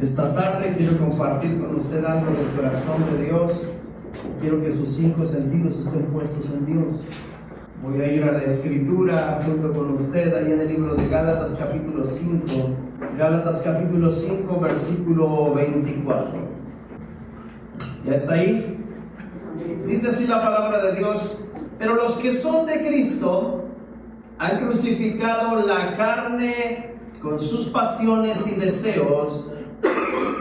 Esta tarde quiero compartir con usted algo del corazón de Dios. Quiero que sus 5 sentidos estén puestos en Dios. Voy a ir a la escritura junto con usted ahí en el libro de Gálatas capítulo 5. Gálatas capítulo 5 versículo 24. ¿Ya está ahí? Dice así la palabra de Dios: pero los que son de Cristo han crucificado la carne con sus pasiones y deseos.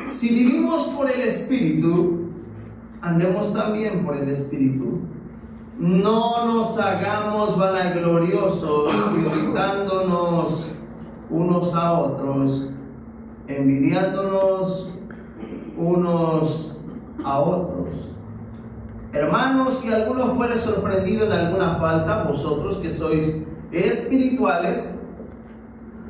Si vivimos por el Espíritu, andemos también por el Espíritu. No nos hagamos vanagloriosos, irritándonos unos a otros, envidiándonos unos a otros. Hermanos, si alguno fuere sorprendido en alguna falta, vosotros que sois espirituales,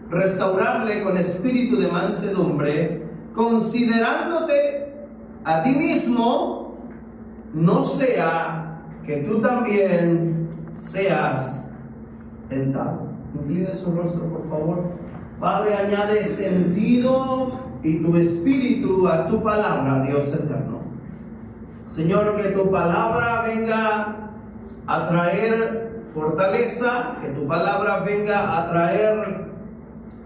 restaurarle con espíritu de mansedumbre, considerándote a ti mismo, no sea que tú también seas tentado. Inclina su rostro, por favor. Padre, añade sentido y tu espíritu a tu palabra, Dios eterno. Señor, que tu palabra venga a traer fortaleza, que tu palabra venga a traer,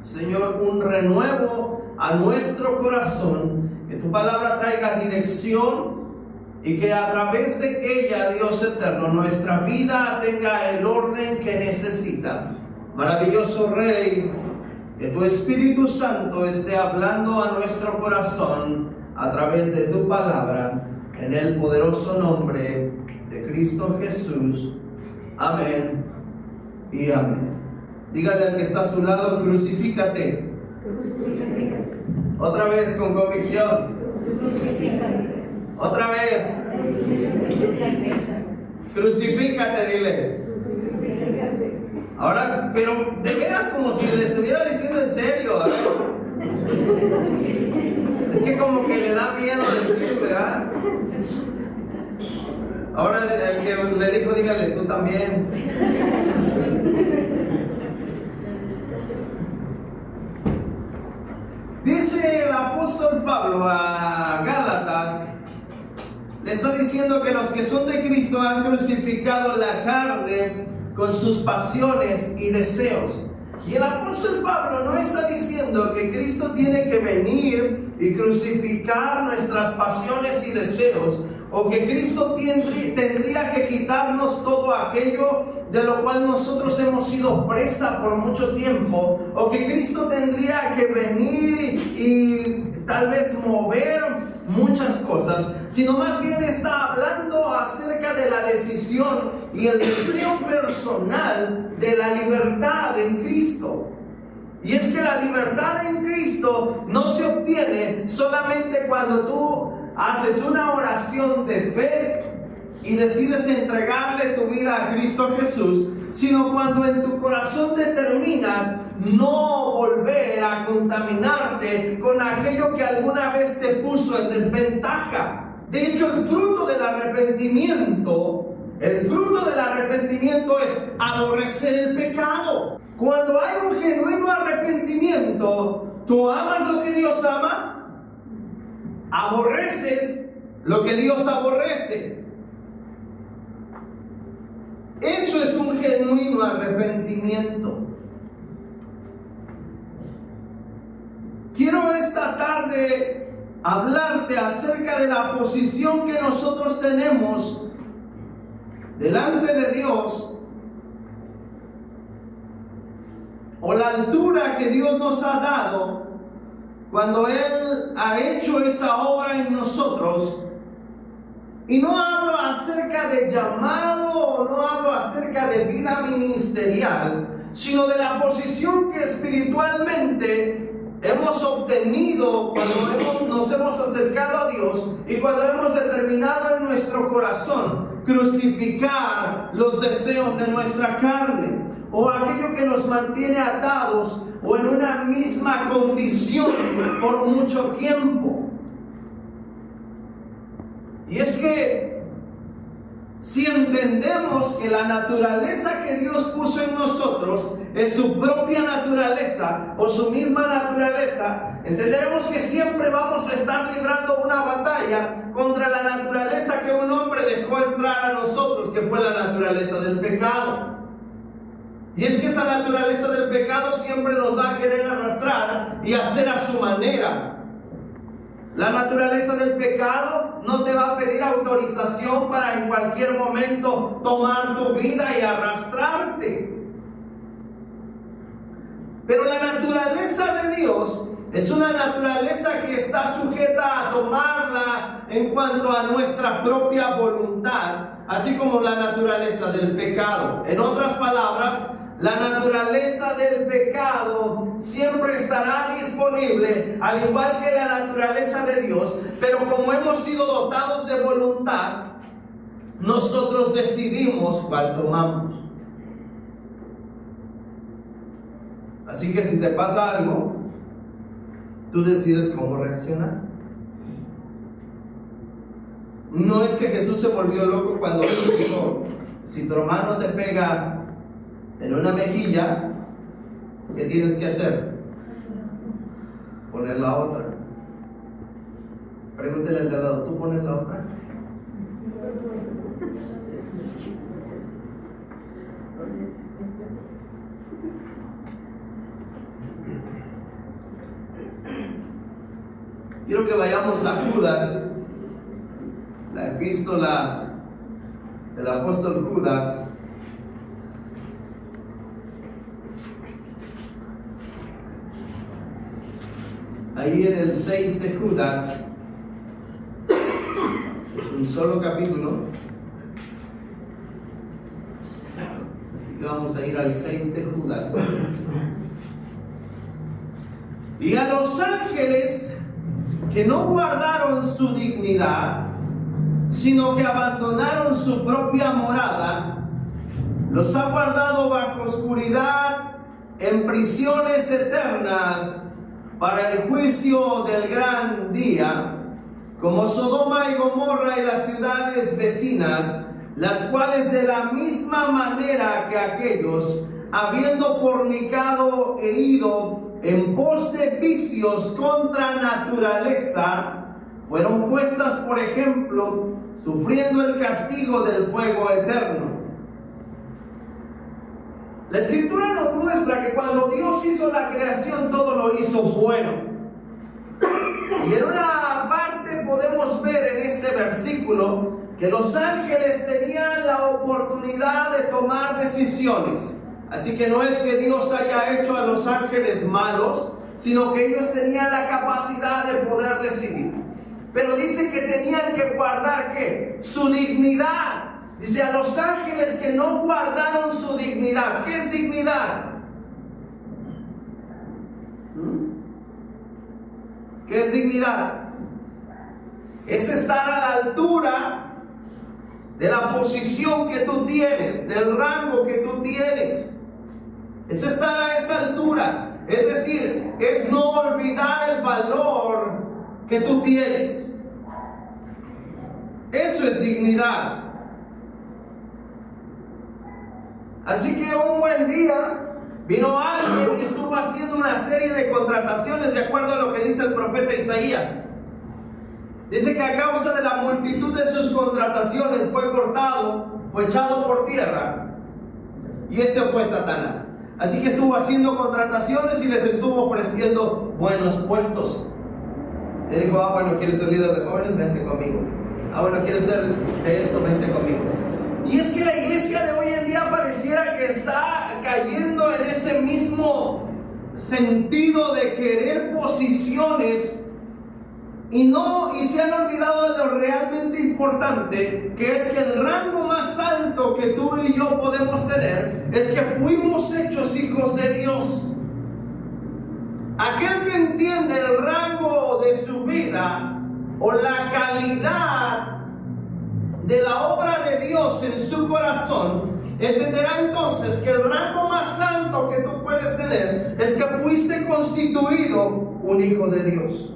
Señor, un renuevo a nuestro corazón, que tu palabra traiga dirección y que a través de ella, Dios eterno, nuestra vida tenga el orden que necesita. Maravilloso Rey, que tu Espíritu Santo esté hablando a nuestro corazón a través de tu palabra, en el poderoso nombre de Cristo Jesús. Amén y amén. Dígale al que está a su lado: crucifícate. Otra vez con convicción. Otra vez. Crucifícate, dile. Ahora, pero de veras como si le estuviera diciendo en serio. A ver. Es que como que le da miedo decirle, ¿verdad? Ahora el que le dijo, dígale, tú también. Dice el apóstol Pablo a Gálatas, le está diciendo que los que son de Cristo han crucificado la carne con sus pasiones y deseos. Y el apóstol Pablo no está diciendo que Cristo tiene que venir y crucificar nuestras pasiones y deseos, o que Cristo tendría que quitarnos todo aquello de lo cual nosotros hemos sido presa por mucho tiempo, o que Cristo tendría que venir y tal vez mover muchas cosas, sino más bien está hablando acerca de la decisión y el deseo personal de la libertad en Cristo. Y es que la libertad en Cristo no se obtiene solamente cuando tú haces una oración de fe y decides entregarle tu vida a Cristo Jesús, sino cuando en tu corazón determinas no volver a contaminarte con aquello que alguna vez te puso en desventaja. De hecho, el fruto del arrepentimiento es aborrecer el pecado. Cuando hay un genuino arrepentimiento, tú amas lo que Dios ama, aborreces lo que Dios aborrece. Eso es un genuino arrepentimiento. Quiero esta tarde hablarte acerca de la posición que nosotros tenemos delante de Dios, o la altura que Dios nos ha dado cuando Él ha hecho esa obra en nosotros. Y no hablo acerca de llamado, o no hablo acerca de vida ministerial, sino de la posición que espiritualmente hemos obtenido cuando nos hemos acercado a Dios y cuando hemos determinado en nuestro corazón crucificar los deseos de nuestra carne, o aquello que nos mantiene atados o en una misma condición por mucho tiempo. Y es que si entendemos que la naturaleza que Dios puso en nosotros es su propia naturaleza o su misma naturaleza, entenderemos que siempre vamos a estar librando una batalla contra la naturaleza que un hombre dejó entrar a nosotros, que fue la naturaleza del pecado. Y es que esa naturaleza del pecado siempre nos va a querer arrastrar y hacer a su manera. La naturaleza del pecado no te va a pedir autorización para en cualquier momento tomar tu vida y arrastrarte. Pero la naturaleza de Dios es una naturaleza que está sujeta a tomarla en cuanto a nuestra propia voluntad, así como la naturaleza del pecado. En otras palabras, la naturaleza del pecado siempre estará disponible, al igual que la naturaleza de Dios, pero como hemos sido dotados de voluntad, nosotros decidimos cuál tomamos. Así que si te pasa algo, tú decides cómo reaccionar. No es que Jesús se volvió loco cuando dijo, si tu hermano te pega en una mejilla, ¿qué tienes que hacer? Poner la otra. Pregúntale al de al lado, ¿tú pones la otra? Quiero que vayamos a Judas, la epístola del apóstol Judas. Ahí en el 6 de Judas, es un solo capítulo, así que vamos a ir al 6 de Judas. Y a los ángeles que no guardaron su dignidad, sino que abandonaron su propia morada, los ha guardado bajo oscuridad en prisiones eternas para el juicio del gran día, como Sodoma y Gomorra y las ciudades vecinas, las cuales de la misma manera que aquellos, habiendo fornicado e ido en pos de vicios contra naturaleza, fueron puestas por ejemplo, sufriendo el castigo del fuego eterno. La Escritura nos muestra que cuando Dios hizo la creación, todo lo hizo bueno. Y en una parte podemos ver en este versículo que los ángeles tenían la oportunidad de tomar decisiones. Así que no es que Dios haya hecho a los ángeles malos, sino que ellos tenían la capacidad de poder decidir. Pero dice que tenían que guardar ¿qué? Su dignidad. Dice a los ángeles que no guardaron su dignidad. ¿Qué es dignidad? ¿Qué es dignidad? Es estar a la altura de la posición que tú tienes, del rango que tú tienes. Es estar a esa altura. Es decir, es no olvidar el valor que tú tienes. Eso es dignidad. Así que un buen día vino alguien y estuvo haciendo una serie de contrataciones de acuerdo a lo que dice el profeta Isaías. Dice que a causa de la multitud de sus contrataciones fue cortado, fue echado por tierra. Y este fue Satanás. Así que estuvo haciendo contrataciones y les estuvo ofreciendo buenos puestos. Le dijo, bueno, ¿quieres ser líder de jóvenes? Vente conmigo. Bueno, ¿quieres ser de esto? Vente conmigo. Y es que la iglesia de hoy en día pareciera que está cayendo en ese mismo sentido de querer posiciones y se han olvidado de lo realmente importante, que es que el rango más alto que tú y yo podemos tener es que fuimos hechos hijos de Dios. Aquel que entiende el rango de su vida o la calidad de la obra de Dios en su corazón, entenderá entonces que el rango más alto que tú puedes tener es que fuiste constituido un hijo de Dios.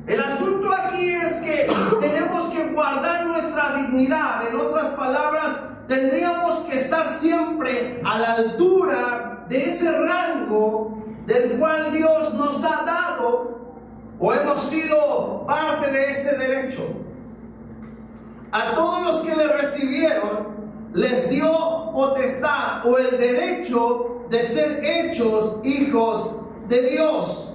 El asunto aquí es que tenemos que guardar nuestra nuestra dignidad. En otras palabras, tendríamos que estar siempre a la altura de ese rango del cual Dios nos ha dado, o hemos sido parte de ese derecho. A todos los que le recibieron, les dio potestad o el derecho de ser hechos hijos de Dios.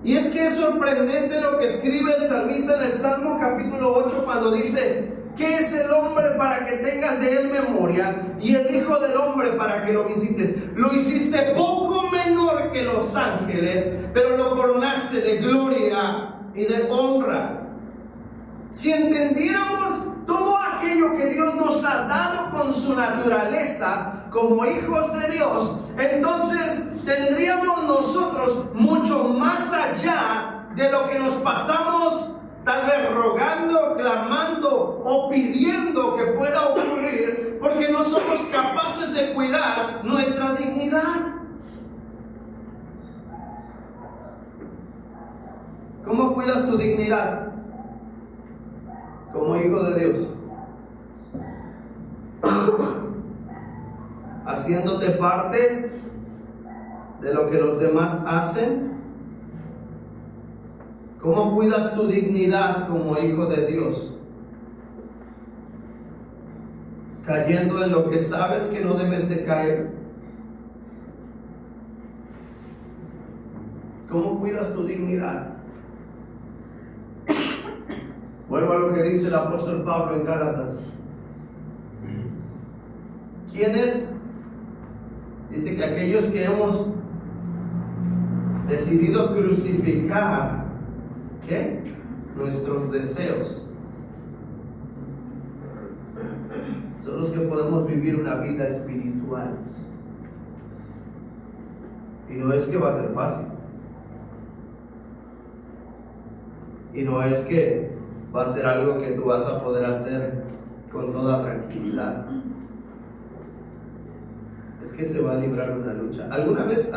Y es que es sorprendente lo que escribe el salmista en el Salmo capítulo 8 cuando dice: ¿qué es el hombre para que tengas de él memoria? Y el hijo del hombre para que lo visites. Lo hiciste poco menor que los ángeles, pero lo coronaste de gloria y de honra. Si entendiéramos todo aquello que Dios nos ha dado con su naturaleza como hijos de Dios, entonces tendríamos nosotros mucho más allá de lo que nos pasamos tal vez rogando, clamando o pidiendo que pueda ocurrir, porque no somos capaces de cuidar nuestra dignidad. ¿Cómo cuidas tu dignidad? Como hijo de Dios, haciéndote parte de lo que los demás hacen. ¿Cómo cuidas tu dignidad como hijo de Dios? Cayendo en lo que sabes que no debes de caer. ¿Cómo cuidas tu dignidad? Vuelvo a lo que dice el apóstol Pablo en Gálatas. ¿Quiénes? Dice que aquellos que hemos decidido crucificar, ¿qué? Nuestros deseos, son los que podemos vivir una vida espiritual. Y no es que va a ser fácil. Y no es que va a ser algo que tú vas a poder hacer con toda tranquilidad. Es que se va a librar una lucha. ¿Alguna vez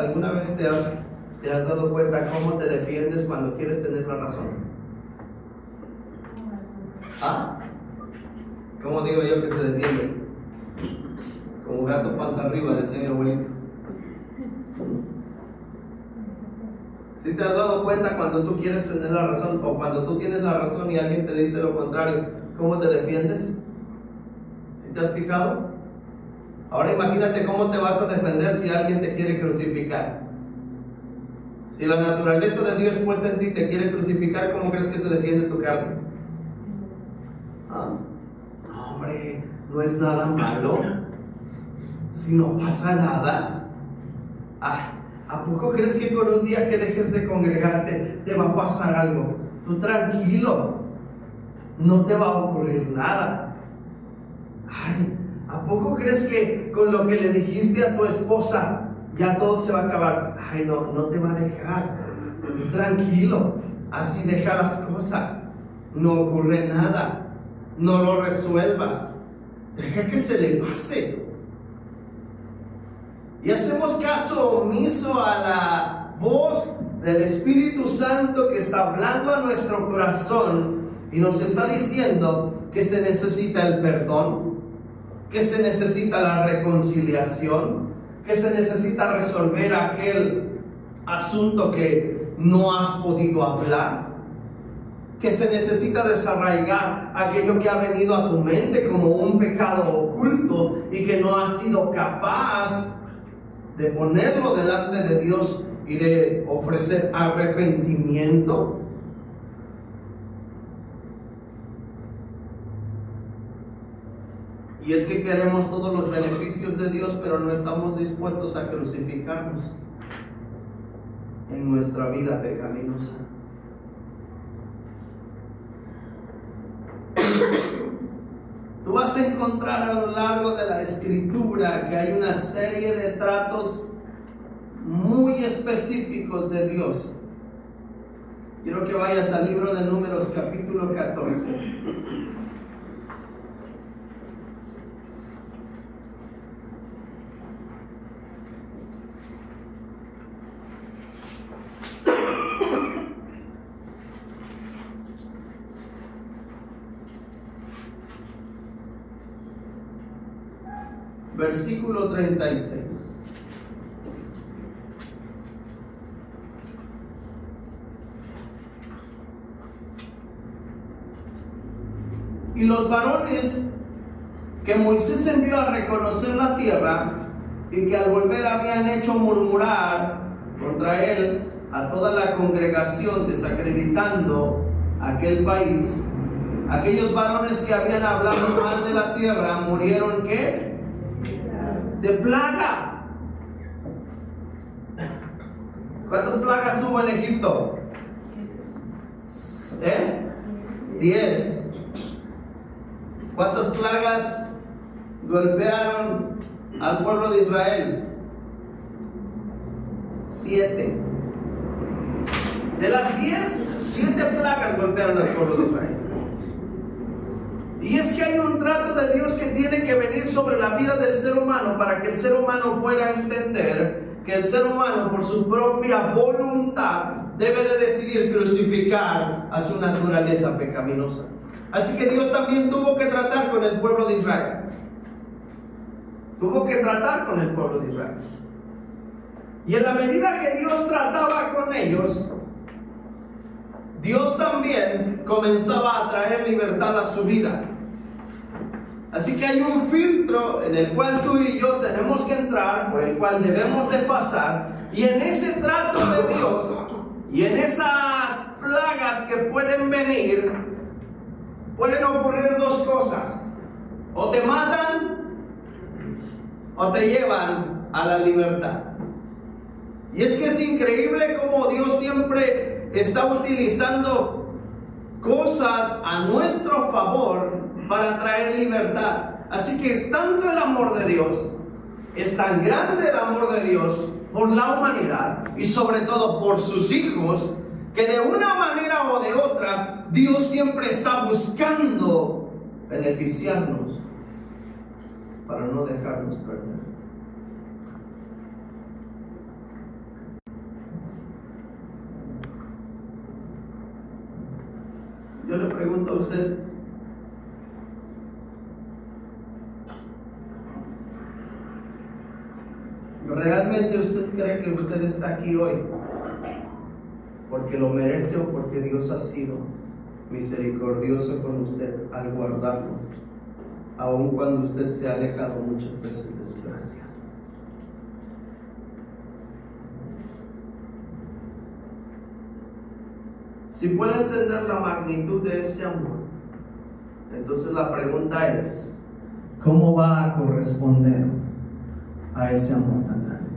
te has dado cuenta cómo te defiendes cuando quieres tener la razón? ¿Ah? ¿Cómo digo yo que se defiende? Como gato panza arriba, decía mi abuelito. ¿Sí te has dado cuenta cuando tú quieres tener la razón o cuando tú tienes la razón y alguien te dice lo contrario, cómo te defiendes? ¿Sí te has fijado? Ahora imagínate cómo te vas a defender si alguien te quiere crucificar. Si la naturaleza de Dios puesta en ti te quiere crucificar, ¿cómo crees que se defiende tu carne? No, hombre, no es nada malo. Si no pasa nada. ¿A poco crees que con un día que dejes de congregarte te va a pasar algo? Tú tranquilo, no te va a ocurrir nada. ¿A poco crees que con lo que le dijiste a tu esposa ya todo se va a acabar? No te va a dejar. Tú tranquilo, así deja las cosas. No ocurre nada, no lo resuelvas. Deja que se le pase. Y hacemos caso omiso a la voz del Espíritu Santo que está hablando a nuestro corazón y nos está diciendo que se necesita el perdón, que se necesita la reconciliación, que se necesita resolver aquel asunto que no has podido hablar, que se necesita desarraigar aquello que ha venido a tu mente como un pecado oculto y que no has sido capaz de ponerlo delante de Dios y de ofrecer arrepentimiento. Y es que queremos todos los beneficios de Dios, pero no estamos dispuestos a crucificarnos en nuestra vida pecaminosa. Tú vas a encontrar a lo largo de la Escritura que hay una serie de tratos muy específicos de Dios. Quiero que vayas al libro de Números capítulo 14. versículo 36. Y los varones que Moisés envió a reconocer la tierra y que al volver habían hecho murmurar contra él a toda la congregación, desacreditando aquel país, aquellos varones que habían hablado mal de la tierra murieron ¿qué? De plaga. ¿Cuántas plagas hubo en Egipto? 10. ¿Cuántas plagas golpearon al pueblo de Israel? 7. De las 10, 7 plagas golpearon al pueblo de Israel. Y es que hay un trato de Dios que tiene que venir sobre la vida del ser humano para que el ser humano pueda entender que el ser humano por su propia voluntad debe de decidir crucificar a su naturaleza pecaminosa. Así que Dios también tuvo que tratar con el pueblo de Israel. Tuvo que tratar con el pueblo de Israel. Y en la medida que Dios trataba con ellos, Dios también comenzaba a traer libertad a su vida. Así que hay un filtro en el cual tú y yo tenemos que entrar, por el cual debemos de pasar, y en ese trato de Dios y en esas plagas que pueden venir, pueden ocurrir dos cosas: o te matan o te llevan a la libertad. Y es que es increíble cómo Dios siempre está utilizando cosas a nuestro favor para traer libertad. Así que es tanto el amor de Dios, es tan grande el amor de Dios por la humanidad y sobre todo por sus hijos, que de una manera o de otra Dios siempre está buscando beneficiarnos para no dejarnos perder. Yo le pregunto a usted, ¿realmente usted cree que usted está aquí hoy porque lo merece o porque Dios ha sido misericordioso con usted al guardarlo, aun cuando usted se ha alejado muchas veces de su gracia? Si puede entender la magnitud de ese amor, entonces la pregunta es, ¿cómo va a corresponder a ese amor tan grande?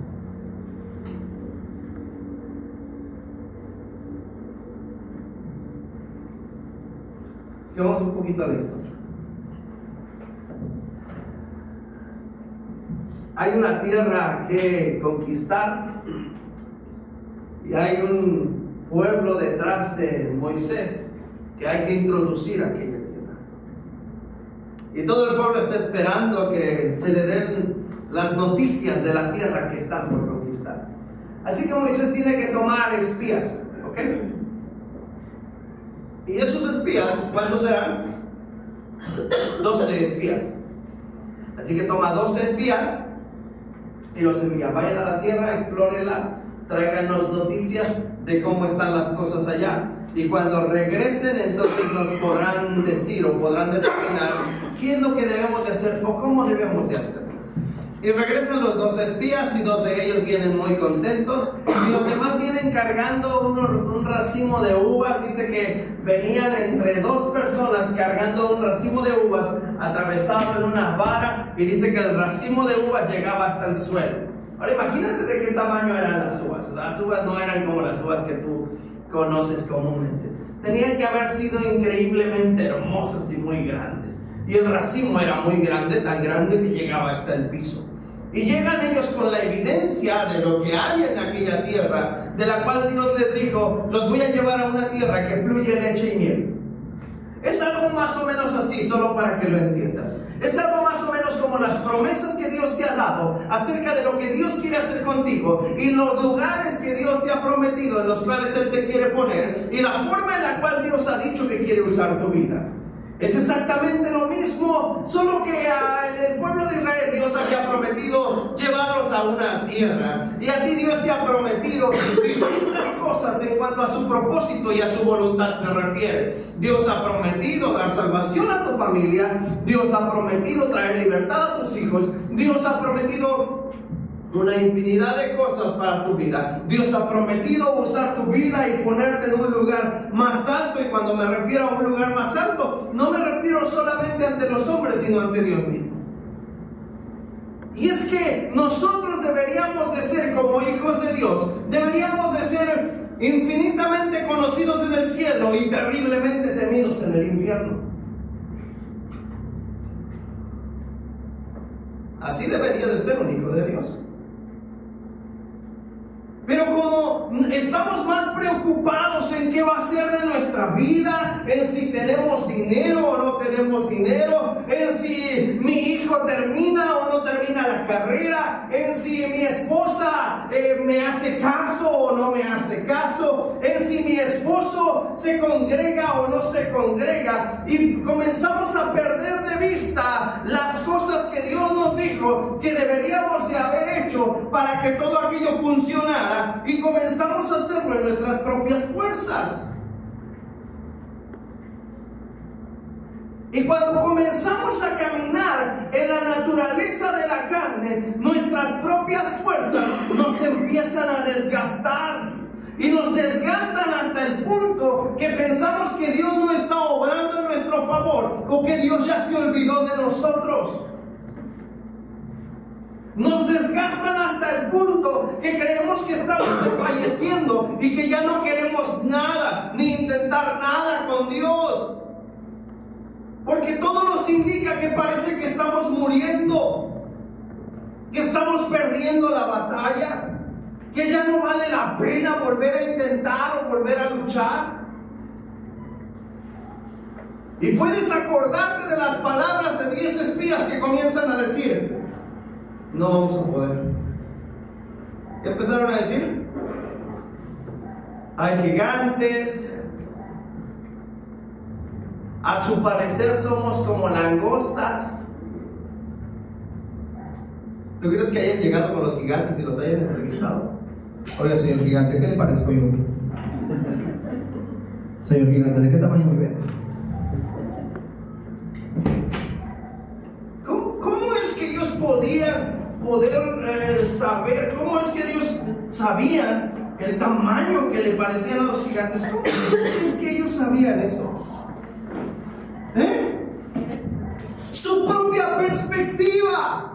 Es que vamos un poquito a la historia. Hay una tierra que conquistar y hay un pueblo detrás de Moisés que hay que introducir a aquella tierra. Y todo el pueblo está esperando que se le den las noticias de la tierra que están por conquistar. Así que Moisés tiene que tomar espías, ¿ok? Y esos espías, ¿cuántos eran? 12 espías. Así que toma 12 espías y los envía. Vayan a la tierra, explórenla, tráiganos noticias de cómo están las cosas allá. Y cuando regresen, entonces nos podrán decir o podrán determinar qué es lo que debemos de hacer o cómo debemos de hacerlo. Y regresan los 2 espías y 2 de ellos vienen muy contentos y los demás vienen cargando un racimo de uvas. Dice que venían entre 2 personas cargando un racimo de uvas atravesado en una vara, y dice que el racimo de uvas llegaba hasta el suelo. Ahora imagínate de qué tamaño eran las uvas. Las uvas no eran como las uvas que tú conoces comúnmente. Tenían que haber sido increíblemente hermosas y muy grandes. Y el racimo era muy grande, tan grande que llegaba hasta el piso. Y llegan ellos con la evidencia de lo que hay en aquella tierra, de la cual Dios les dijo: los voy a llevar a una tierra que fluye leche y miel. Es algo más o menos así, solo para que lo entiendas. Es algo más o menos como las promesas que Dios te ha dado acerca de lo que Dios quiere hacer contigo y los lugares que Dios te ha prometido en los cuales Él te quiere poner y la forma en la cual Dios ha dicho que quiere usar tu vida. Es exactamente lo mismo, solo que el pueblo de Israel Dios había prometido llevarlos a una tierra, y a ti Dios te ha prometido distintas cosas en cuanto a su propósito y a su voluntad se refiere. Dios ha prometido dar salvación a tu familia, Dios ha prometido traer libertad a tus hijos, Dios ha prometido una infinidad de cosas para tu vida. Dios ha prometido usar tu vida y ponerte en un lugar más alto, y cuando me refiero a un lugar más alto, no me refiero solamente ante los hombres, sino ante Dios mismo. Y es que nosotros deberíamos de ser como hijos de Dios, deberíamos de ser infinitamente conocidos en el cielo y terriblemente temidos en el infierno. Así debería de ser un hijo de Dios. Pero como estamos más preocupados en qué va a ser de nuestra vida, en si tenemos dinero o no tenemos dinero, en si mi hijo termina o no termina la carrera, en si mi esposa me hace caso o no me hace caso, en si mi esposo se congrega o no se congrega, y comenzamos a perder de vista las cosas que Dios nos dijo que deberíamos de haber hecho para que todo aquello funcionara, y comenzamos a hacerlo en nuestras propias fuerzas. Y cuando comenzamos a caminar en la naturaleza de la carne, nuestras propias fuerzas nos empiezan a desgastar. Y nos desgastan hasta el punto que pensamos que Dios no está obrando en nuestro favor, o que Dios ya se olvidó de nosotros. Nos desgastan hasta el punto que creemos que estamos desfalleciendo y que ya no queremos nada, ni intentar nada con Dios. Porque todo nos indica que parece que estamos muriendo, que estamos perdiendo la batalla, que ya no vale la pena volver a intentar o volver a luchar. Y puedes acordarte de las palabras de 10 espías que comienzan a decir: no vamos a poder. ¿Qué empezaron a decir? Hay gigantes, a su parecer somos como langostas. ¿Tú crees que hayan llegado con los gigantes y los hayan entrevistado? Oiga, señor gigante, ¿qué le parezco yo? Señor gigante, ¿de qué tamaño me ve? ¿Cómo es que ellos podían saber? ¿Cómo es que ellos sabían el tamaño que le parecían a los gigantes? ¿Cómo es que ellos sabían eso? Su propia perspectiva.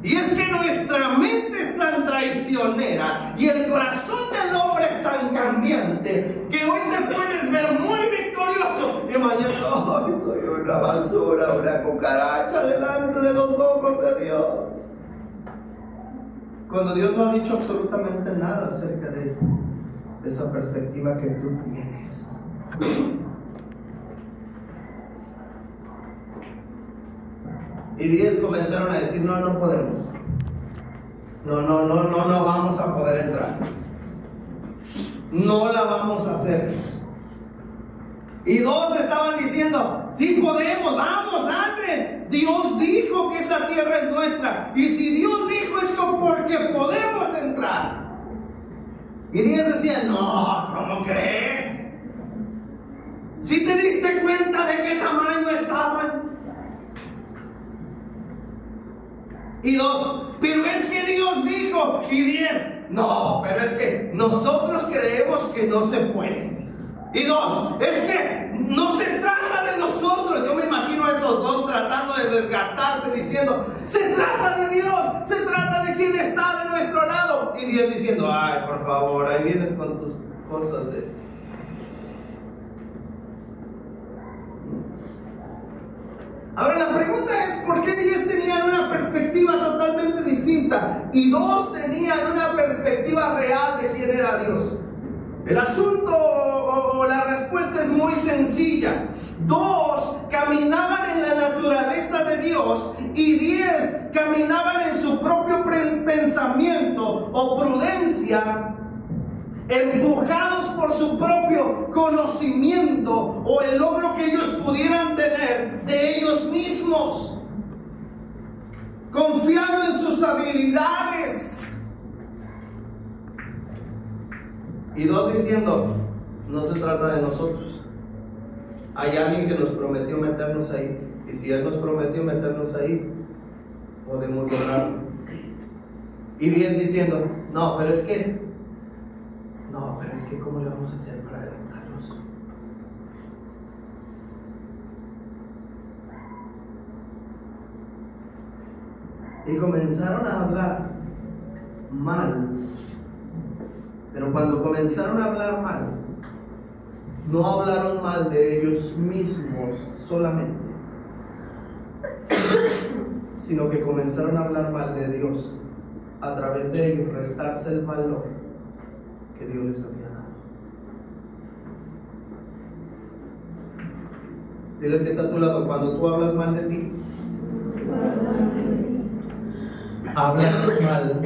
Y es que nuestra mente es tan traicionera y el corazón del hombre es tan cambiante que hoy te puedes ver muy victorioso y mañana, ¡ay, soy una basura, una cucaracha delante de los ojos de Dios! Cuando Dios no ha dicho absolutamente nada acerca de esa perspectiva que tú tienes. Y 10 comenzaron a decir: no podemos. No vamos a poder entrar. No la vamos a hacer. Y 2 estaban diciendo: sí podemos, vamos, ande. Dios dijo que esa tierra es nuestra. Y si Dios dijo es porque podemos entrar. Y 10 decían: no, ¿cómo crees? ¿Si te diste cuenta de qué tamaño estaban? Y 2, pero es que Dios dijo. Y 10, no, pero es que nosotros creemos que no se puede. Y 2, es que no se trata de nosotros. Yo me imagino a esos 2 tratando de desgastarse, diciendo: se trata de Dios, se trata de quien está de nuestro lado. Y 10 diciendo: ay, por favor, ahí vienes con tus cosas de... Ahora la pregunta es: ¿por qué 10 tenían una perspectiva totalmente distinta y 2 tenían una perspectiva real de quién era Dios? El asunto o la respuesta es muy sencilla. 2 caminaban en la naturaleza de Dios y 10 caminaban en su propio pensamiento o prudencia empujados por su propio conocimiento o el logro que ellos pudieran tener de ellos mismos, confiando en sus habilidades. Y dos, diciendo, no se trata de nosotros. Hay alguien que nos prometió meternos ahí, y si Él nos prometió meternos ahí, podemos lograrlo. Y 10 diciendo, no, pero es que ¿cómo le vamos a hacer para derrotarlos? Y comenzaron a hablar mal. Pero cuando comenzaron a hablar mal, no hablaron mal de ellos mismos solamente, sino que comenzaron a hablar mal de Dios. A través de ellos restarse el valor que Dios les había dado. Dile al que está a tu lado, cuando tú hablas mal de ti, hablas mal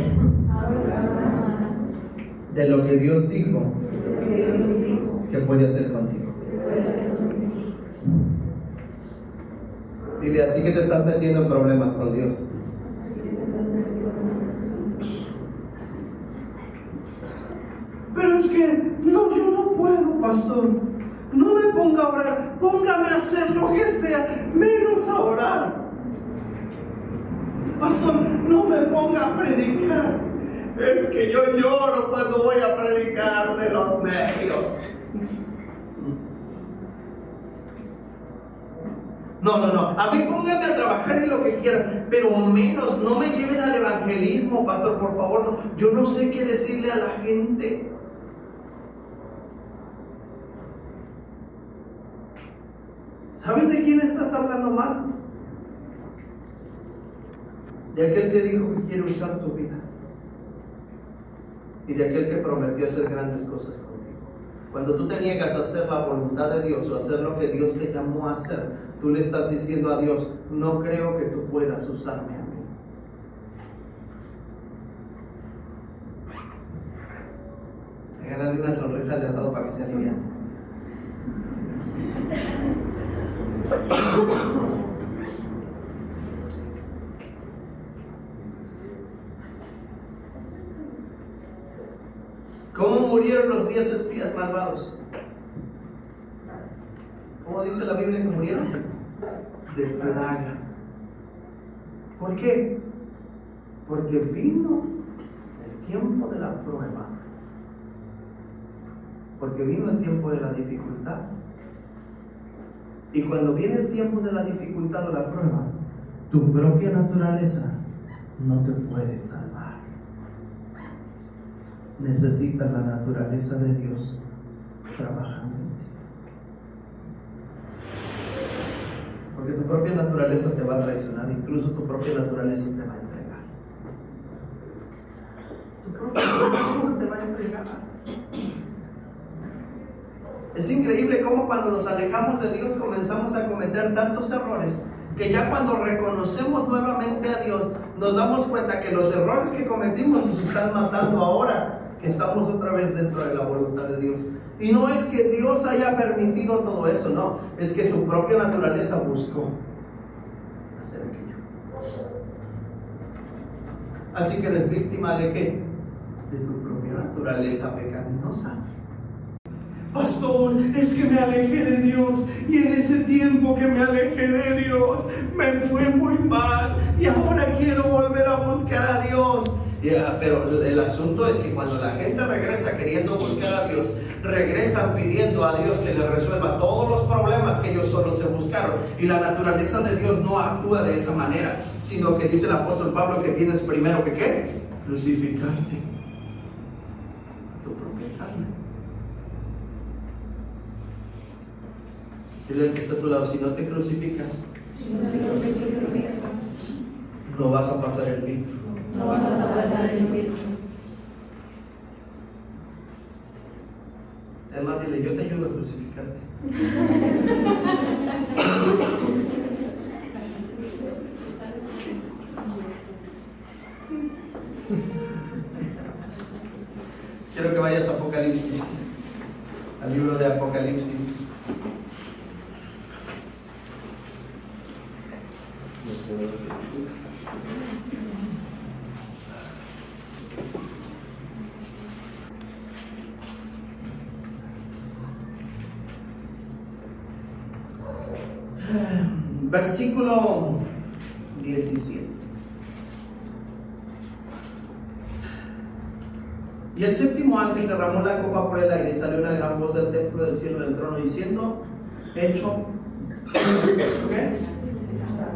de lo que Dios dijo que puede hacer contigo. Dile, así que te estás metiendo en problemas con Dios. Pero es que no, yo no puedo, pastor. No me ponga a orar, póngame a hacer lo que sea, menos a orar. Pastor, no me ponga a predicar. Es que yo lloro cuando voy a predicar de los nervios. No. A mí póngame a trabajar en lo que quiera, pero menos, no me lleven al evangelismo, pastor, por favor. No. Yo no sé qué decirle a la gente. ¿Sabes de quién estás hablando mal? De aquel que dijo que quiere usar tu vida. Y de aquel que prometió hacer grandes cosas contigo. Cuando tú te niegas a hacer la voluntad de Dios o hacer lo que Dios te llamó a hacer, tú le estás diciendo a Dios, no creo que tú puedas usarme a mí. Regálale una sonrisa al de al lado para que se aliviane. ¿Cómo murieron los 10 espías malvados? ¿Cómo dice la Biblia que murieron? De plaga. ¿Por qué? Porque vino el tiempo de la prueba. Porque vino el tiempo de la dificultad. Y cuando viene el tiempo de la dificultad o la prueba, tu propia naturaleza no te puede salvar. Necesitas la naturaleza de Dios trabajando en ti. Porque tu propia naturaleza te va a traicionar, incluso tu propia naturaleza te va a entregar. Tu propia naturaleza te va a entregar. Es increíble cómo cuando nos alejamos de Dios comenzamos a cometer tantos errores que ya cuando reconocemos nuevamente a Dios nos damos cuenta que los errores que cometimos nos están matando ahora que estamos otra vez dentro de la voluntad de Dios. Y no es que Dios haya permitido todo eso, no, es que tu propia naturaleza buscó hacer aquello. Así que eres víctima de ¿qué? De tu propia naturaleza pecaminosa. Pastor, es que me alejé de Dios y en ese tiempo que me alejé de Dios me fue muy mal y ahora quiero volver a buscar a Dios. Pero el asunto es que cuando la gente regresa queriendo buscar a Dios, regresan pidiendo a Dios que les resuelva todos los problemas que ellos solo se buscaron. Y la naturaleza de Dios no actúa de esa manera, sino que dice el apóstol Pablo que tienes primero que ¿qué? Crucificarte tu propia carne. Dile al que está a tu lado, si no te crucificas, no vas a pasar el filtro. No vas a pasar el filtro. Es más, dile, yo te ayudo a crucificarte. Quiero que vayas a Apocalipsis, al libro de Apocalipsis. Versículo 17. Y el séptimo ángel derramó la copa por el aire y salió una gran voz del templo del cielo del trono diciendo: hecho, ¿qué?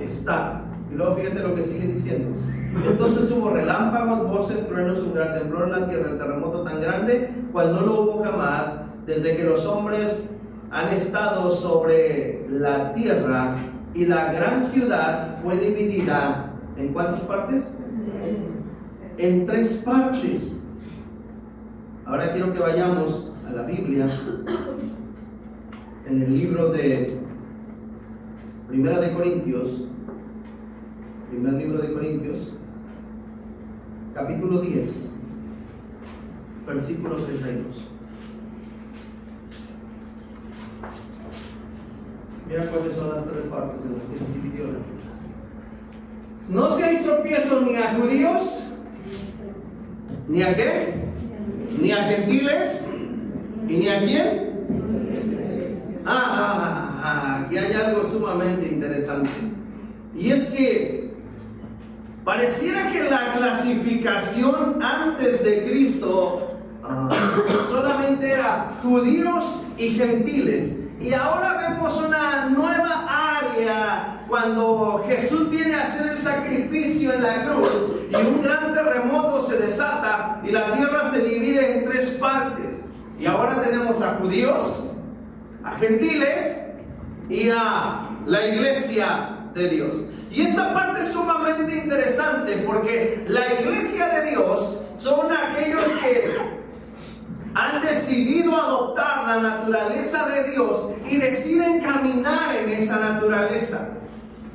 Está. Y luego fíjate lo que sigue diciendo. Entonces hubo relámpagos, voces, truenos, un gran temblor en la tierra, el terremoto tan grande cual no lo hubo jamás desde que los hombres han estado sobre la tierra, y la gran ciudad fue dividida ¿en cuántas partes? En 3 partes. Ahora quiero que vayamos a la Biblia, en el libro de Primera de Corintios, primer libro de Corintios, capítulo 10, versículo 32. Mira cuáles son las 3 partes en las que se dividió la Biblia. No seáis tropiezo ni a judíos, ni a qué, ni a gentiles, y ni a quién. Aquí hay algo sumamente interesante. Y es que pareciera que la clasificación antes de Cristo solamente era judíos y gentiles. Y ahora vemos una nueva área cuando Jesús viene a hacer el sacrificio en la cruz y un gran terremoto se desata y la tierra se divide en 3 partes. Y ahora tenemos a judíos, a gentiles y a la iglesia de Dios. Y esta parte es sumamente interesante porque la iglesia de Dios son aquellos que han decidido adoptar la naturaleza de Dios y deciden caminar en esa naturaleza.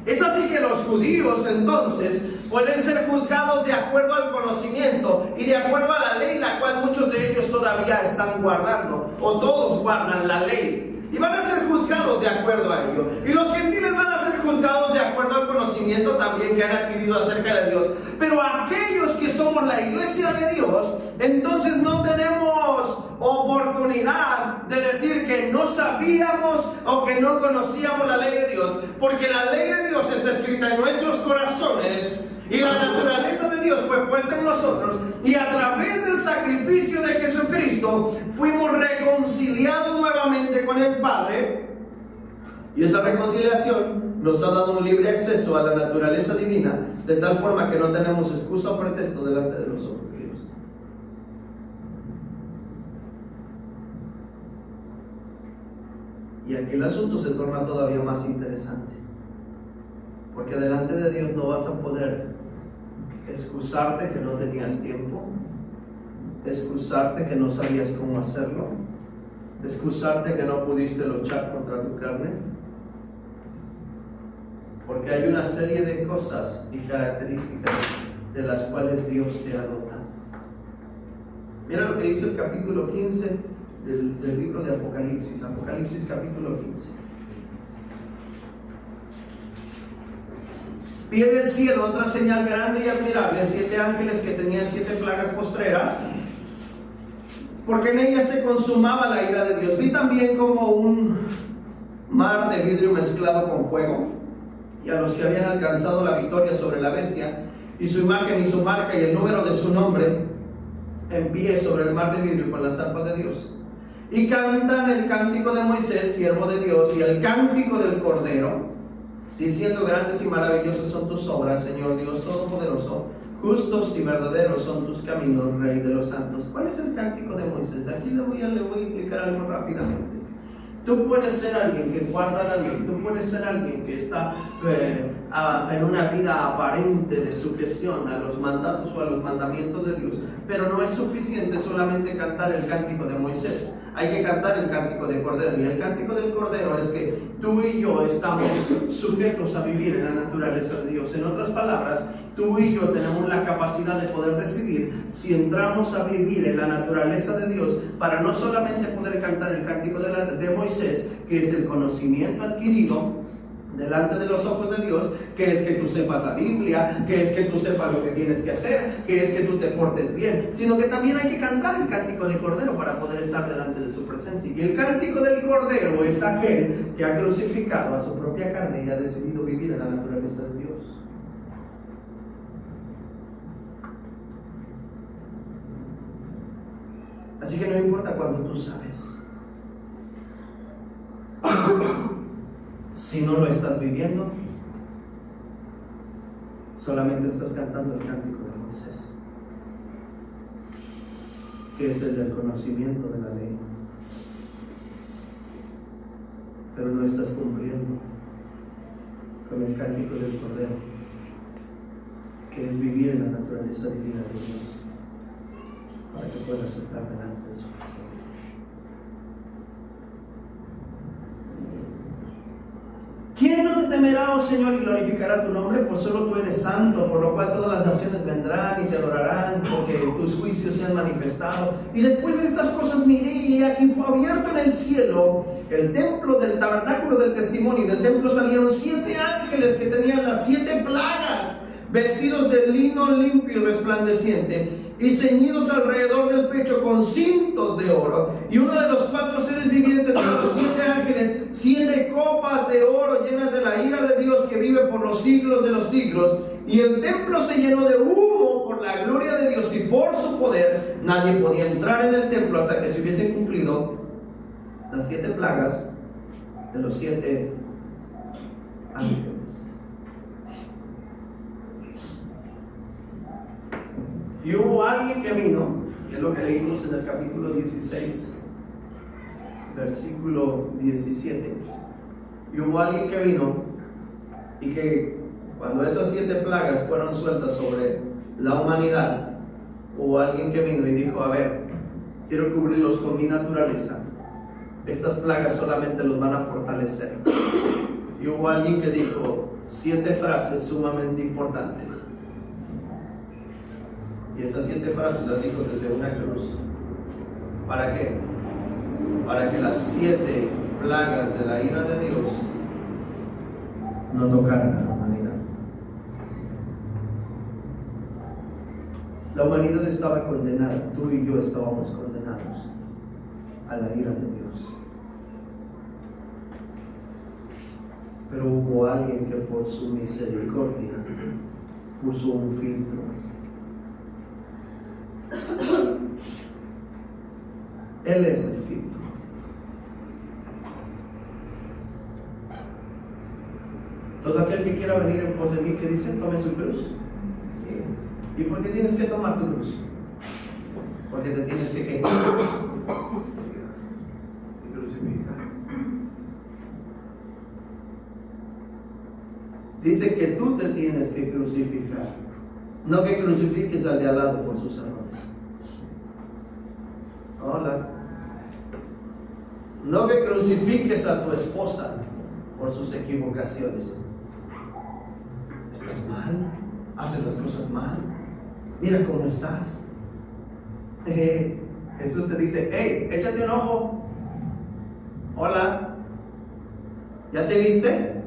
Es así que los judíos entonces pueden ser juzgados de acuerdo al conocimiento y de acuerdo a la ley, la cual muchos de ellos todavía están guardando, o todos guardan la ley. Y van a ser juzgados de acuerdo a ello. Y los gentiles van a ser juzgados de acuerdo al conocimiento también que han adquirido acerca de Dios. Pero aquellos que somos la iglesia de Dios, entonces no tenemos oportunidad de decir que no sabíamos o que no conocíamos la ley de Dios. Porque la ley de Dios está escrita en nuestros corazones. Y la naturaleza de Dios fue puesta en nosotros, y a través del sacrificio de Jesucristo fuimos reconciliados nuevamente con el Padre, y esa reconciliación nos ha dado un libre acceso a la naturaleza divina, de tal forma que no tenemos excusa o pretexto delante de los ojos de Dios. Y aquí el asunto se torna todavía más interesante, porque delante de Dios no vas a poder excusarte que no tenías tiempo, excusarte que no sabías cómo hacerlo, excusarte que no pudiste luchar contra tu carne, porque hay una serie de cosas y características de las cuales Dios te ha dotado. Mira lo que dice el capítulo 15 del libro de Apocalipsis, Apocalipsis capítulo 15. Vi en el cielo otra señal grande y admirable, 7 ángeles que tenían 7 plagas postreras, porque en ellas se consumaba la ira de Dios. Vi también como un mar de vidrio mezclado con fuego, y a los que habían alcanzado la victoria sobre la bestia, y su imagen y su marca y el número de su nombre, en pie sobre el mar de vidrio con las arpas de Dios. Y cantan el cántico de Moisés, siervo de Dios, y el cántico del Cordero, diciendo: grandes y maravillosas son tus obras, Señor Dios Todopoderoso, justos y verdaderos son tus caminos, Rey de los santos. ¿Cuál es el cántico de Moisés? Aquí le voy a explicar algo rápidamente. Tú puedes ser alguien que guarda la ley, tú puedes ser alguien que está en una vida aparente de sujeción a los mandatos o a los mandamientos de Dios, pero no es suficiente solamente cantar el cántico de Moisés. hay que cantar el cántico del Cordero. Y el cántico del Cordero es que tú y yo estamos sujetos a vivir en la naturaleza de Dios. En otras palabras, tú y yo tenemos la capacidad de poder decidir si entramos a vivir en la naturaleza de Dios, para no solamente poder cantar el cántico de Moisés, que es el conocimiento adquirido delante de los ojos de Dios, que es que tú sepas la Biblia, que es que tú sepas lo que tienes que hacer, que es que tú te portes bien, sino que también hay que cantar el cántico del Cordero para poder estar delante de su presencia. Y el cántico del Cordero es aquel que ha crucificado a su propia carne y ha decidido vivir en la naturaleza de Dios. Así que no importa cuánto tú sabes, si no lo estás viviendo, solamente estás cantando el cántico de Moisés, que es el del conocimiento de la ley, pero no estás cumpliendo con el cántico del Cordero, que es vivir en la naturaleza divina de Dios, para que puedas estar delante de su presencia. ¿Quién no te temerá, oh Señor, y glorificará tu nombre? Pues solo tú eres santo, por lo cual todas las naciones vendrán y te adorarán, porque tus juicios se han manifestado. Y después de estas cosas miré, y aquí fue abierto en el cielo el templo del tabernáculo del testimonio, y del templo salieron 7 ángeles que tenían las 7 plagas, vestidos de lino limpio y resplandeciente, y ceñidos alrededor del pecho con cintos de oro. Y uno de los 4 seres vivientes de los 7 ángeles, 7 copas de oro llenas de la ira de Dios que vive por los siglos de los siglos. Y el templo se llenó de humo por la gloria de Dios y por su poder. Nadie podía entrar en el templo hasta que se hubiesen cumplido las 7 plagas de los 7 ángeles. Y hubo alguien que vino, y es lo que leímos en el capítulo 16, versículo 17. Y hubo alguien que vino, y que cuando esas 7 plagas fueron sueltas sobre la humanidad, hubo alguien que vino y dijo: a ver, quiero cubrirlos con mi naturaleza. Estas plagas solamente los van a fortalecer. Y hubo alguien que dijo 7 frases sumamente importantes. Y esas 7 frases las dijo desde una cruz. ¿Para qué? Para que las 7 plagas de la ira de Dios no tocaran a la humanidad. La humanidad estaba condenada, tú y yo estábamos condenados a la ira de Dios. Pero hubo alguien que por su misericordia puso un filtro. Él es el filtro. Todo aquel que quiera venir en pos de mí, que dice: tome su cruz. Sí. ¿Y por qué tienes que tomar tu cruz? Porque te tienes que crucificar. Dice que tú te tienes que crucificar, no que crucifiques al de al lado por sus errores. Hola. No que crucifiques a tu esposa por sus equivocaciones. Estás mal, haces las cosas mal, mira cómo estás. Jesús te dice: hey, échate un ojo. Hola, ¿ya te viste?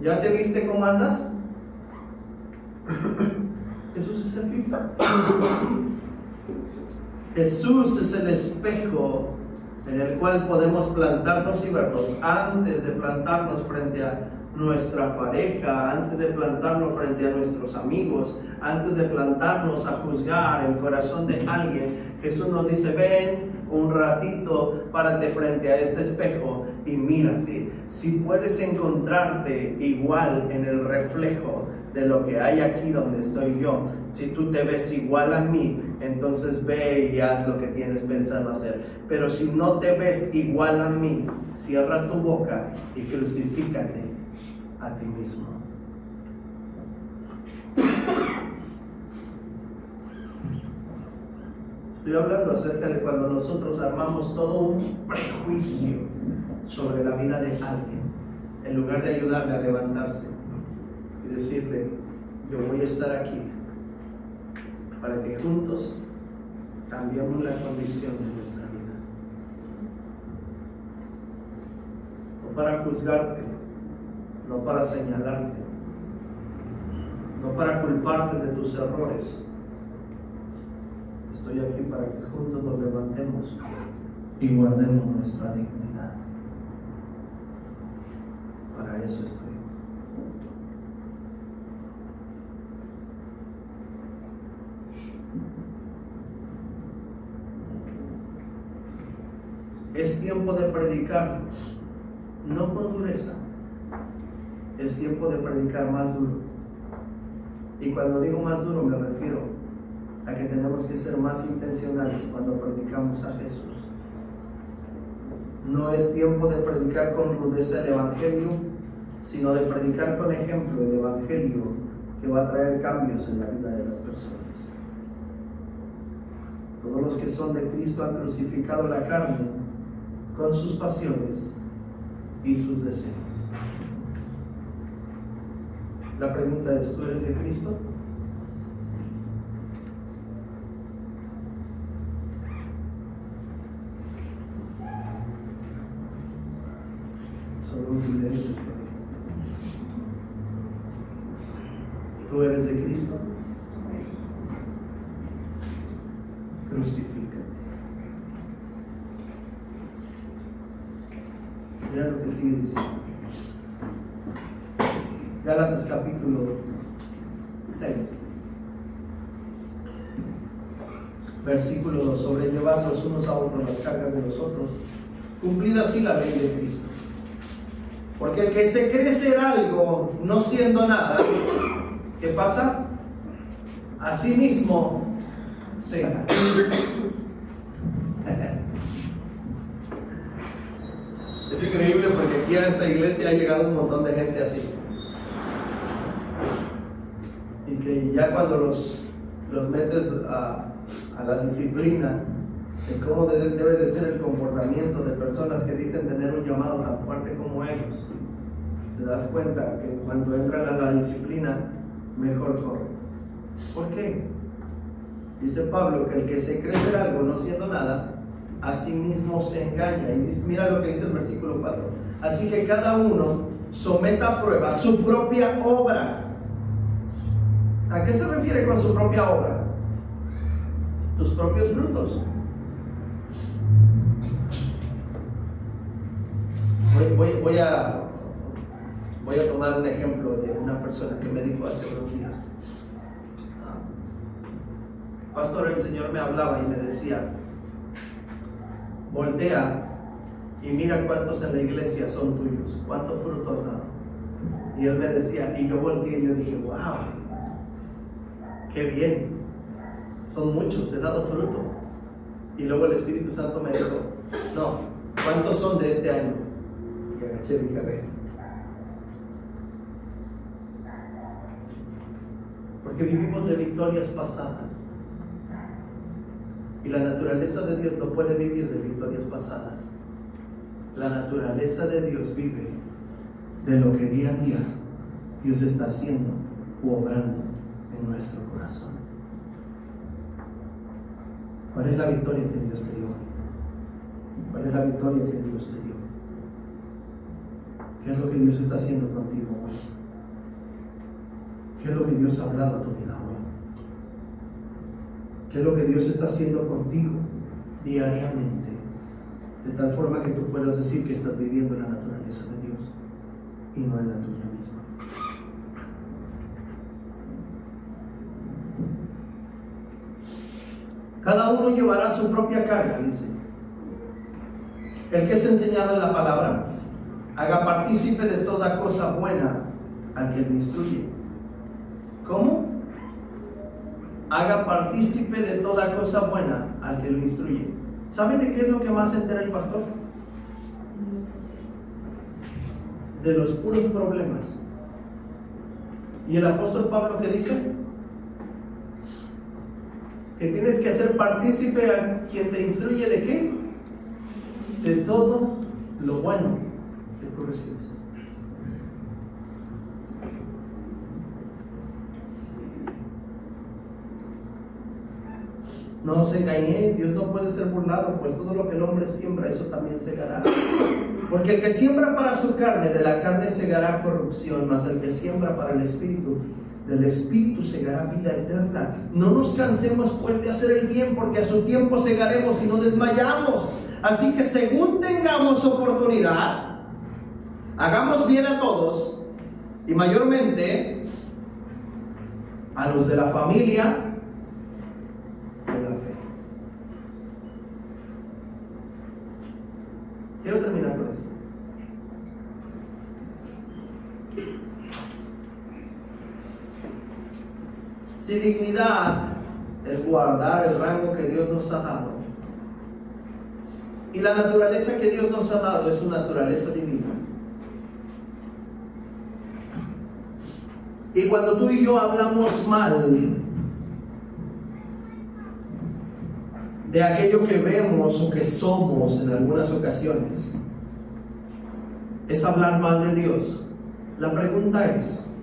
¿Ya te viste cómo andas? Jesús es el filtro. Jesús es el espejo en el cual podemos plantarnos y vernos antes de plantarnos frente a nuestra pareja, antes de plantarnos frente a nuestros amigos, antes de plantarnos a juzgar el corazón de alguien. Jesús nos dice: ven un ratito, párate frente a este espejo y mírate. Si puedes encontrarte igual en el reflejo de lo que hay aquí donde estoy yo, si tú te ves igual a mí, entonces ve y haz lo que tienes pensado hacer. Pero si no te ves igual a mí, cierra tu boca y crucifícate a ti mismo. Estoy hablando acerca de cuando nosotros armamos todo un prejuicio sobre la vida de alguien, en lugar de ayudarle a levantarse y decirle, yo voy a estar aquí para que juntos cambiemos la condición de nuestra vida. No para juzgarte, no para señalarte, no para culparte de tus errores. Estoy aquí para que juntos nos levantemos y guardemos nuestra dignidad. Para eso estoy. Es tiempo de predicar, no con dureza. Es tiempo de predicar más duro. Y cuando digo más duro me refiero a que tenemos que ser más intencionales cuando predicamos a Jesús. No es tiempo de predicar con rudeza el Evangelio, sino de predicar con ejemplo el Evangelio que va a traer cambios en la vida de las personas. Todos los que son de Cristo han crucificado la carne con sus pasiones y sus deseos. La pregunta es, ¿tú eres de Cristo? Solo un silencio estoy. ¿Tú eres de Cristo? Crucifícate. Mira lo que sigue diciendo. Gálatas capítulo 6, versículo 2. Sobrellevad los unos a otros las cargas de los otros, cumplid así la ley de Cristo. Porque el que se cree ser algo no siendo nada, ¿qué pasa? A sí mismo se engaña. Es increíble porque aquí a esta iglesia ha llegado un montón de gente así. Y que ya cuando los metes a la disciplina de cómo debe de ser el comportamiento de personas que dicen tener un llamado tan fuerte como ellos, te das cuenta que cuando entran a la disciplina, mejor corren. ¿Por qué? Dice Pablo que el que se cree ser algo no siendo nada, a sí mismo se engaña. Y dice, mira lo que dice el versículo 4. Así que cada uno someta a prueba su propia obra. ¿A qué se refiere con su propia obra? Tus propios frutos. Voy a tomar un ejemplo de una persona que me dijo hace unos días. Pastor, el Señor me hablaba y me decía, voltea y mira cuántos en la iglesia son tuyos, cuántos frutos has dado. Y él me decía, y yo volteé y yo dije, wow, qué bien, son muchos, he dado fruto. Y luego el Espíritu Santo me dijo, no, ¿cuántos son de este año? Y agaché mi cabeza. Porque vivimos de victorias pasadas. Y la naturaleza de Dios no puede vivir de victorias pasadas. La naturaleza de Dios vive de lo que día a día Dios está haciendo u obrando en nuestro corazón. ¿Cuál es la victoria que Dios te dio? ¿Cuál es la victoria que Dios te dio? ¿Qué es lo que Dios está haciendo contigo hoy? ¿Qué es lo que Dios ha hablado a tu vida hoy? ¿Qué es lo que Dios está haciendo contigo diariamente? De tal forma que tú puedas decir que estás viviendo en la naturaleza de Dios y no en la tuya misma. Cada uno llevará su propia carga, dice. El que es enseñado en la palabra, haga partícipe de toda cosa buena al que lo instruye. ¿Cómo? Haga partícipe de toda cosa buena al que lo instruye. ¿Saben de qué es lo que más se entera el pastor? De los puros problemas. ¿Y el apóstol Pablo qué dice? que tienes que hacer partícipe a quien te instruye de qué? De todo lo bueno que tú recibes. No os engañéis, Dios no puede ser burlado, pues todo lo que el hombre siembra, eso también segará. Porque el que siembra para su carne, de la carne segará corrupción, mas el que siembra para el Espíritu, del Espíritu segará vida eterna. No nos cansemos pues de hacer el bien, porque a su tiempo segaremos y no desmayamos. Así que según tengamos oportunidad, hagamos bien a todos, y mayormente a los de la familia de la fe. Quiero terminar con esto. Si dignidad es guardar el rango que Dios nos ha dado, y la naturaleza que Dios nos ha dado es su naturaleza divina, y cuando tú y yo hablamos mal de aquello que vemos o que somos en algunas ocasiones, es hablar mal de Dios. La pregunta es,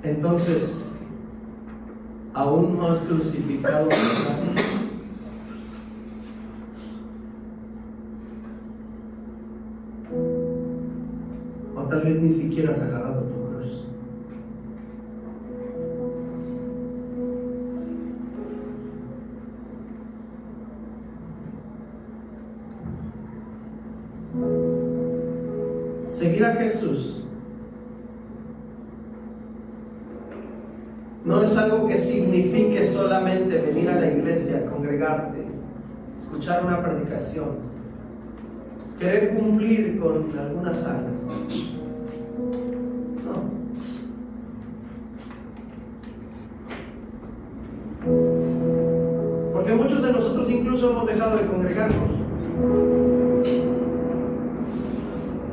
entonces, aún no has crucificado a Dios. O tal vez ni siquiera has agarrado tu cruz. Seguir a Jesús no es algo que signifique solamente venir a la iglesia, congregarte, escuchar una predicación, querer cumplir con algunas áreas. No. Porque muchos de nosotros incluso hemos dejado de congregarnos.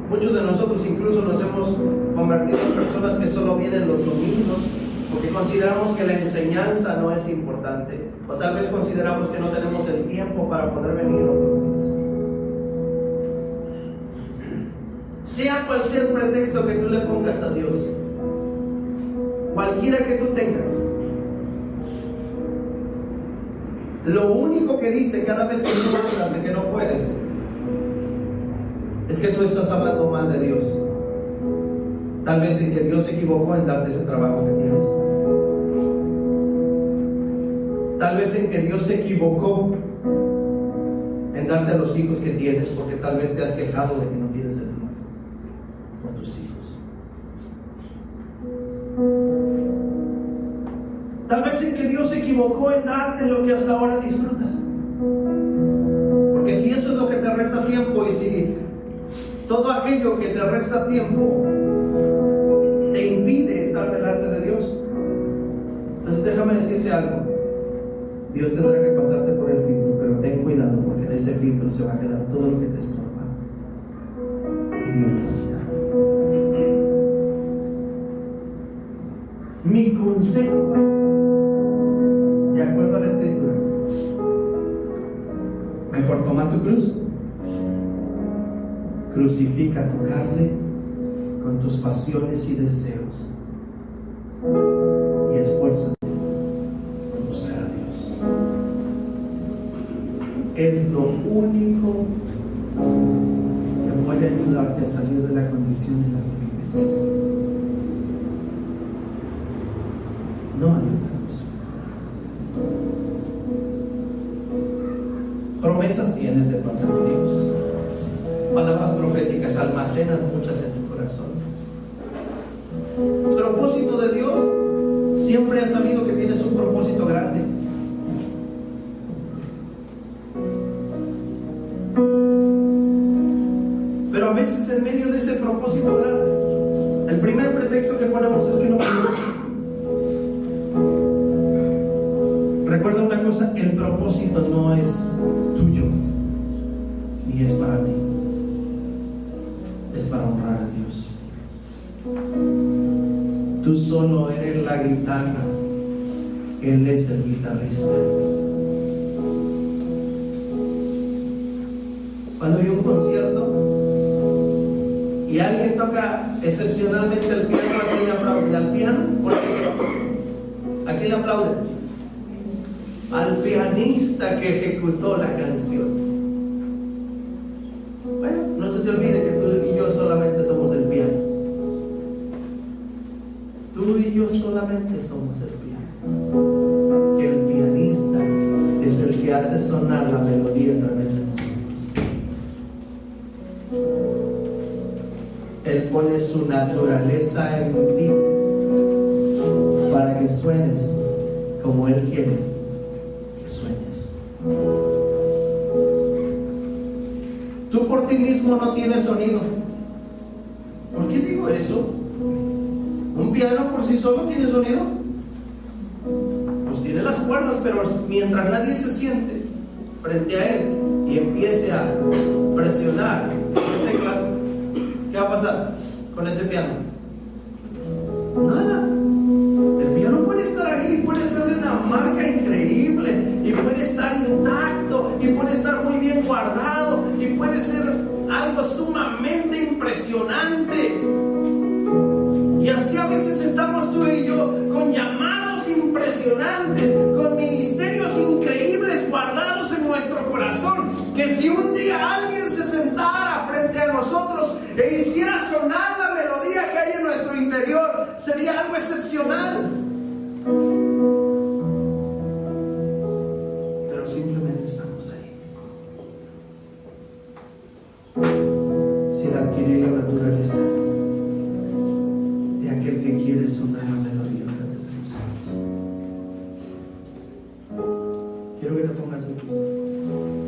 Muchos de nosotros incluso nos hemos convertido en personas que solo vienen los domingos, porque consideramos que la enseñanza no es importante, o tal vez consideramos que no tenemos el tiempo para poder venir otros días. Sea cual sea el pretexto que tú le pongas a Dios, cualquiera que tú tengas, lo único que dice cada vez que tú hablas de que no puedes, es que tú estás hablando mal de Dios. Tal vez en que Dios se equivocó en darte ese trabajo que tienes. Tal vez en que Dios se equivocó en darte los hijos que tienes, porque tal vez te has quejado de que no tienes el tiempo por tus hijos. Tal vez en que Dios se equivocó en darte lo que hasta ahora disfrutas. Porque si eso es lo que te resta tiempo, y si todo aquello que te resta tiempo te impide estar delante de Dios, entonces déjame decirte algo. Dios tendrá que pasarte por el filtro, pero ten cuidado, porque en ese filtro se va a quedar todo lo que te estorba, y Dios lo quitará. Mi consejo es, de acuerdo a la Escritura, mejor toma tu cruz, crucifica tu carne con tus pasiones y deseos, y esfuérzate por buscar a Dios. Es lo único que puede ayudarte a salir de la condición en la que vives. No hay otra cosa. Promesas tienes de parte de Dios, palabras proféticas, almacenas muchas en tu corazón. Propósito de Dios, siempre has sabido que tienes un propósito grande. Pero a veces en medio de ese propósito grande, el primer pretexto que ponemos es que no podemos. Recuerda una cosa, el propósito no es tuyo, ni es para ti. Es para honrar a Dios. Tú solo eres la guitarra Él es el guitarrista. Cuando hay un concierto y alguien toca excepcionalmente el piano, ¿a quién le aplauden? ¿Al piano? ¿Por eso? ¿A quién le aplauden? Al pianista que ejecutó la canción. Bueno, no se te olvide que tú y yo solamente somos el piano. Tú y yo solamente somos el piano. El pianista es el que hace sonar la melodía a través de nosotros. Él pone su naturaleza en ti para que suenes como Él quiere que suenes. Tú por ti mismo no tienes sonido. ¿Por qué digo eso? ¿Un piano por sí solo tiene sonido? Pues tiene las cuerdas, pero mientras nadie se siente frente a él y empiece a presionar las teclas, ¿qué va a pasar con ese piano? Nada. El piano puede estar ahí, puede ser de una marca increíble y puede estar intacto y puede estar muy bien guardado y puede ser algo sumamente impresionante. Y así a veces estamos tú y yo con llamados impresionantes, con ministerios increíbles guardados en nuestro corazón, que si un día alguien se sentara frente a nosotros e hiciera sonar la melodía que hay en nuestro interior, sería algo excepcional. Pero simplemente estamos ahí, sin adquirir la naturaleza de aquel que quiere sonar la melodía a través de nosotros. Quiero que te pongas en pie.